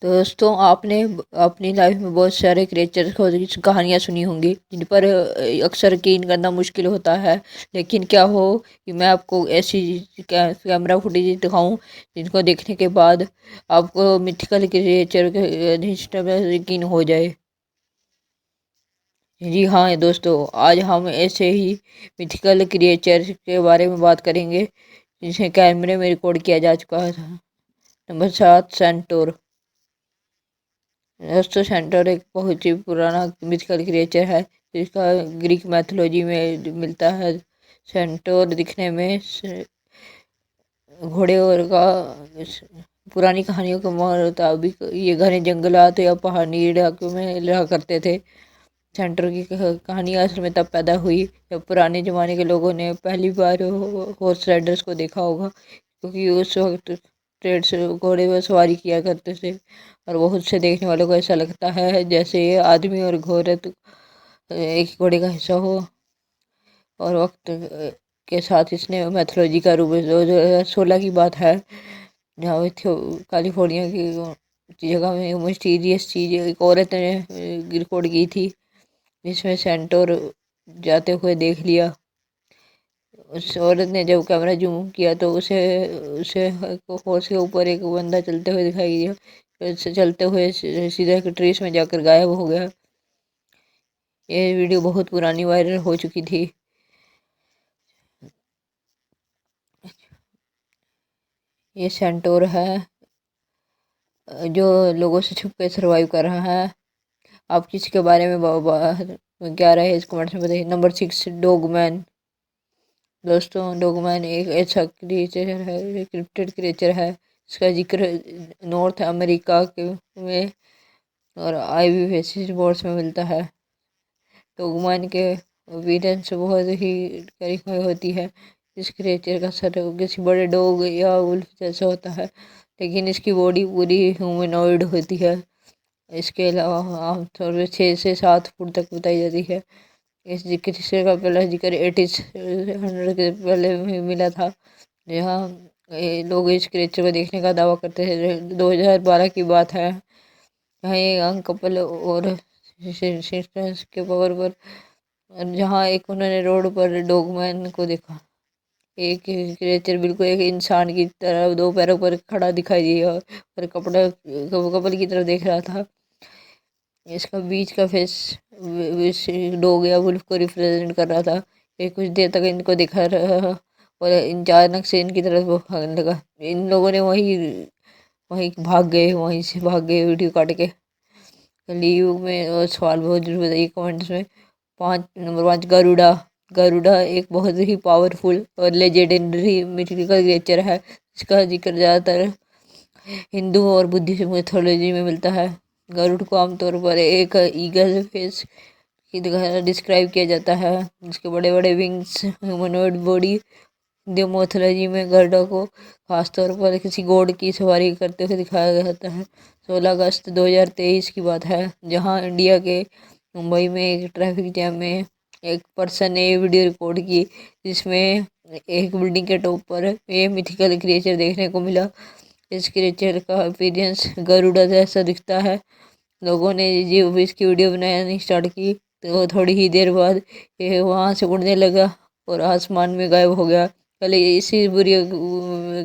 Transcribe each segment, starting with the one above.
तो दोस्तों आपने अपनी लाइफ में बहुत सारे क्रिएचर की कहानियाँ सुनी होंगी जिन पर अक्सर यकीन करना मुश्किल होता है। लेकिन क्या हो कि मैं आपको ऐसी कैमरा फुटेज दिखाऊं जिनको देखने के बाद आपको मिथिकल क्रिएचर के अधिष्ट में यकीन हो जाए। जी हाँ दोस्तों, आज हम ऐसे ही मिथिकल क्रिएचर के बारे में बात करेंगे जिसे कैमरे में रिकॉर्ड किया जा चुका है। Number 7, centaur. दोस्तों सेंटोर एक बहुत ही पुराना मिथिकल क्रिएचर है जिसका ग्रीक मैथोलॉजी में मिलता है। सेंटोर दिखने में घोड़े और का पुरानी कहानियों के मुताबिक ये घने जंगलात या पहाड़ी इलाकों में रहा करते थे। सेंटर की कहानी असल में तब पैदा हुई जब पुराने ज़माने के लोगों ने पहली बार हॉर्स राइडर्स को देखा होगा, क्योंकि उस वक्त ट्रेड से घोड़े पर सवारी किया करते थे और बहुत से देखने वालों को ऐसा लगता है जैसे ये आदमी और घोड़े एक घोड़े का हिस्सा हो। और वक्त के साथ इसने मैथोलॉजी का रूप 2016 की बात है, जहाँ कैलिफोर्निया की जगह में मिस्टीरियस चीज़ एक औरत ने रिकॉर्ड की थी जिसमें सेंटोर जाते हुए देख लिया। उस औरत ने जब कैमरा जूम किया तो उसे उसे हॉर्स के ऊपर एक बंदा चलते हुए दिखाई दिया। फिर से चलते हुए सीधा एक ट्रेस में जाकर गायब हो गया। ये वीडियो बहुत पुरानी वायरल हो चुकी थी। ये सेंटोर है जो लोगों से छुप के सर्वाइव कर रहा है। आप किसी के बारे में क्या रहे इस कमेंट्स में बताइए। नंबर 6, डॉगमैन। दोस्तों डॉगमैन एक ऐसा क्रिएचर है, क्रिप्टेड क्रिएचर है। इसका जिक्र नॉर्थ अमेरिका के में और आईवी फेसिस बोर्ड्स में मिलता है। डॉगमैन के अपीयरेंस बहुत ही टेरिफाई होती है। इस क्रिएचर का सर किसी बड़े डॉग या वुल्फ जैसा होता है, लेकिन इसकी बॉडी पूरी ह्यूमनॉइड होती है। इसके अलावा आमतौर पर 6 से 7 फुट तक बताई जाती है। इस जिक्र का पहला जिक्र 1800 के पहले में मिला था, जहाँ लोग इस क्रिएचर को देखने का दावा करते थे। 2012 की बात है, जहाँ ये यंग कपल और सिस्टर्स के पावर पर जहाँ एक उन्होंने रोड पर डॉगमैन को देखा। एक क्रिएचर बिल्कुल एक इंसान की तरह 2 पैरों पर खड़ा दिखाई दिया और कपल की तरफ देख रहा था। इसका बीच का फेस डॉग या वुल्फ को रिप्रेजेंट कर रहा था। ये कुछ देर तक इनको दिखा रहा और अचानक से इनकी तरफ वो भागने लगा। इन लोगों ने वहीं वहीं भाग गए, वहीं से भाग गए वीडियो काट के। लीव में और सवाल बहुत जरूर बताइए कमेंट्स में। नंबर 5, गरुड़ा। गरुड़ा एक बहुत ही पावरफुल और लेजेंडरी मिथिकल क्रिएचर है। इसका जिक्र ज़्यादातर हिंदू और बुद्धिस्ट मैथोलॉजी में मिलता है। गरुड़ को आमतौर पर एक ईगल फेस की तरह डिस्क्राइब किया जाता है। इसके बड़े बड़े wings, humanoid body. Hindu mythology में गरुड़ को खासतौर पर किसी घोड़े की सवारी करते हुए दिखाया गया जाता है। 16 अगस्त 2023 की बात है, जहां इंडिया के मुंबई में एक ट्रैफिक जैम में एक पर्सन ने वीडियो रिकॉर्ड की जिसमें एक बिल्डिंग के टॉप पर ये मिथिकल क्रिएचर देखने को मिला। इस क्रिएचर का अपीयरेंस गरुड़ा जैसा दिखता है। लोगों ने जब इसकी वीडियो बनानी स्टार्ट की तो थोड़ी ही देर बाद ये वहाँ से उड़ने लगा और आसमान में गायब हो गया। पहले इसी वीडियो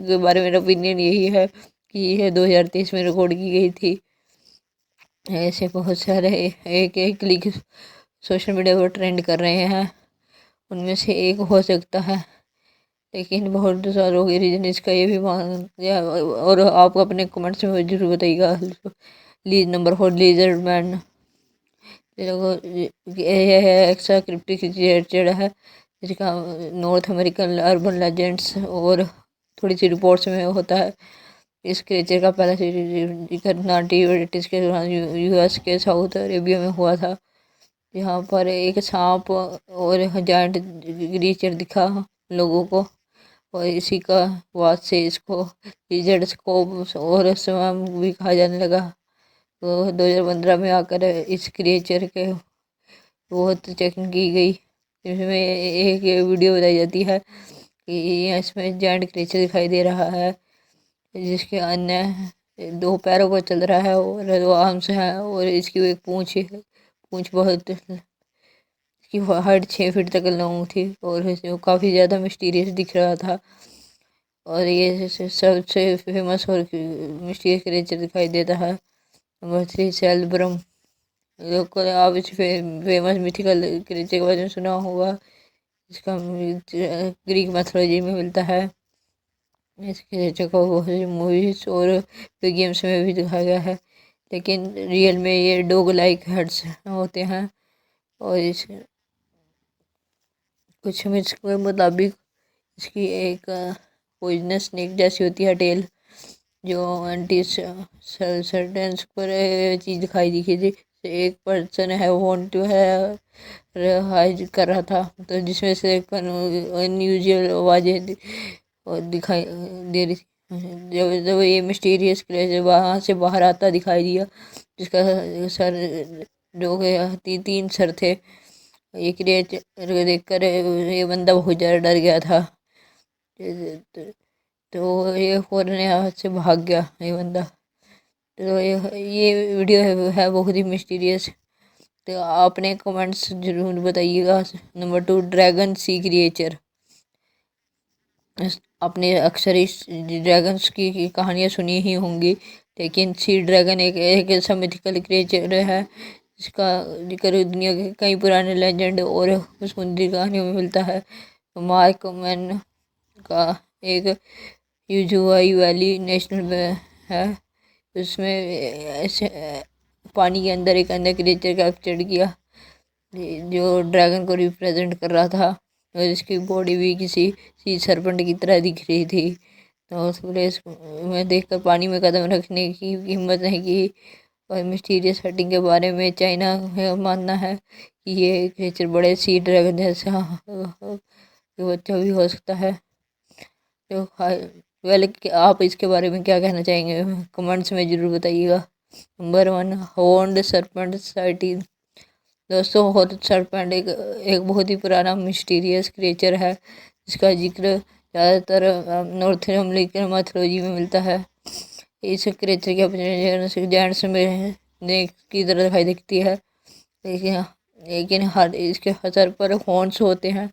के बारे में मेरा ओपिनियन यही है कि यह 2023 में रिकॉर्ड की गई थी। ऐसे बहुत सारे एक एक क्लिक सोशल मीडिया पर ट्रेंड कर रहे हैं, उनमें से एक हो सकता है। लेकिन बहुत सारों के रीजन इसका ये भी मान या और आप अपने कमेंट्स में जरूर बताइएगा। Number 4, lizard man. ये है एक्स्ट्रा क्रिप्टिक रिलेटेड है, जिसका नॉर्थ अमेरिकन अर्बन लेजेंड्स और थोड़ी सी रिपोर्ट्स में होता है। इस क्रिएचर का पहला जिक्र 1980s के दौरान यूएस के साउथ अरेबिया में हुआ था। यहाँ पर एक सांप और जायंट क्रिएचर दिखा लोगों को और इसी का बाद से इसको लिजर्ड स्कोप और स्वयं भी कहा जाने लगा। तो 2015 में आकर इस क्रिएचर के बहुत चेकिंग की गई, जिसमें एक वीडियो बताई जाती है कि इसमें जायंट क्रिएचर दिखाई दे रहा है, जिसके अन्य दो पैरों पर चल रहा है और दो आर्म्स है और इसकी एक पूंछ है। पूंछ बहुत, इसकी हाइट 6 फीट तक लॉन्ग थी और काफ़ी ज़्यादा मिस्टीरियस दिख रहा था। और ये सबसे फेमस और मिस्टीरियस क्रिएचर दिखाई देता है। नंबर 3 सेल्ब्रम। लोकल आप इस फेमस मिथिकल क्रिएचर के बारे में सुना होगा। इसका ग्रीक मैथोलॉजी में मिलता है। इस क्रिएचर को बहुत सी मूवीज और गेम्स में भी दिखाया गया है, लेकिन रियल में ये डॉग लाइक हेड्स होते हैं। और इस कुछ मिथ्स के मुताबिक इसकी एक पॉइजनस स्नेक जैसी होती है टेल, जो एंटी सर्टेंस पर चीज़ दिखाई दी थी। एक पर्सन है वॉन्ट टू है हाइड कर रहा था, तो जिसमें से अनयूजुअल आवाज़ें और दिखाई दे रही थी। जब जब ये मिस्टीरियस क्रिएचर वहाँ से बाहर आता दिखाई दिया, जिसका सर जो तीन सर थे। ये क्रिएचर को देखकर ये बंदा बहुत ज़्यादा डर गया था, तो ये फौरन यहाँ से भाग गया ये बंदा। तो ये वीडियो है बहुत ही मिस्टीरियस। तो आपने कमेंट्स जरूर बताइएगा। नंबर 2 ड्रैगन सी क्रिएचर। आपने अक्सर इस ड्रैगन्स की कहानियाँ सुनी ही होंगी, लेकिन सी ड्रैगन एक ऐसा मिथिकल क्रिएचर है जिसका जिक्र दुनिया के कई पुराने लेजेंड और समुद्री कहानियों में मिलता है। मार्क मैन का एक यूजुआई वैली नेशनल है, उसमें ऐसे पानी के अंदर एक अन्य क्रिएचर कैप्चर किया जो ड्रैगन को रिप्रेजेंट कर रहा था, और इसकी बॉडी भी किसी सी सरपेंट की तरह दिख रही थी। तो उस प्लेस में देखकर पानी में कदम रखने की हिम्मत नहीं की। और मिस्टीरियस हटिंग के बारे में चाइना का मानना है कि ये क्रिएचर बड़े सी ड्रैगन जैसा बच्चा भी हो सकता है। तो वेल, आप इसके बारे में क्या कहना चाहेंगे कमेंट्स में ज़रूर बताइएगा। नंबर 1 हॉर्न्ड सर्पेंट साइटी। दोस्तों, हॉर्न्ड सर्पेंट एक बहुत ही पुराना मिस्टीरियस क्रिएचर है जिसका जिक्र ज़्यादातर नॉर्थ अमेरिकन मैथोलॉजी में मिलता है। इस क्रिएचर के अपने जेंट्स में नेक की तरह दिखाई दिखती है, लेकिन हर इसके सर पर हॉर्न्स होते हैं,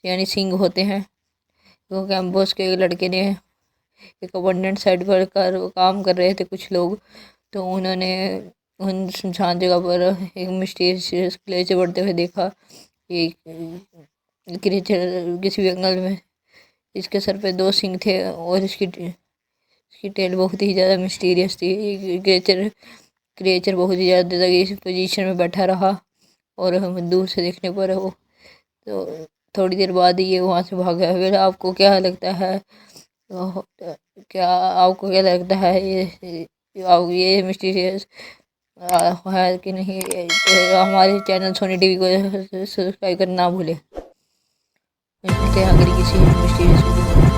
यानी सींग होते हैं। तो कैम्पस के एक लड़के ने एक अबंडेंट साइड पर काम कर रहे थे कुछ लोग, तो उन्होंने उन सुनसान जगह पर एक मिस्टीरियस क्रिएचर बढ़ते हुए देखा। एक क्रिएचर किसी जंगल में, इसके सर पे 2 सींग थे और इसकी टेल बहुत ही ज़्यादा मिस्टीरियस थी। क्रिएचर बहुत ही ज़्यादा तक इस पोजीशन में बैठा रहा और हम दूर से देखने पर वो तो थोड़ी देर बाद ये वहाँ से भागा। फिर आपको क्या लगता है, ये मिस्टीरियस है कि नहीं? हमारे चैनल सोनी टीवी को सब्सक्राइब करना ना भूलें। मिलते हैं अगली किसी मिस्टीरियस वीडियो में।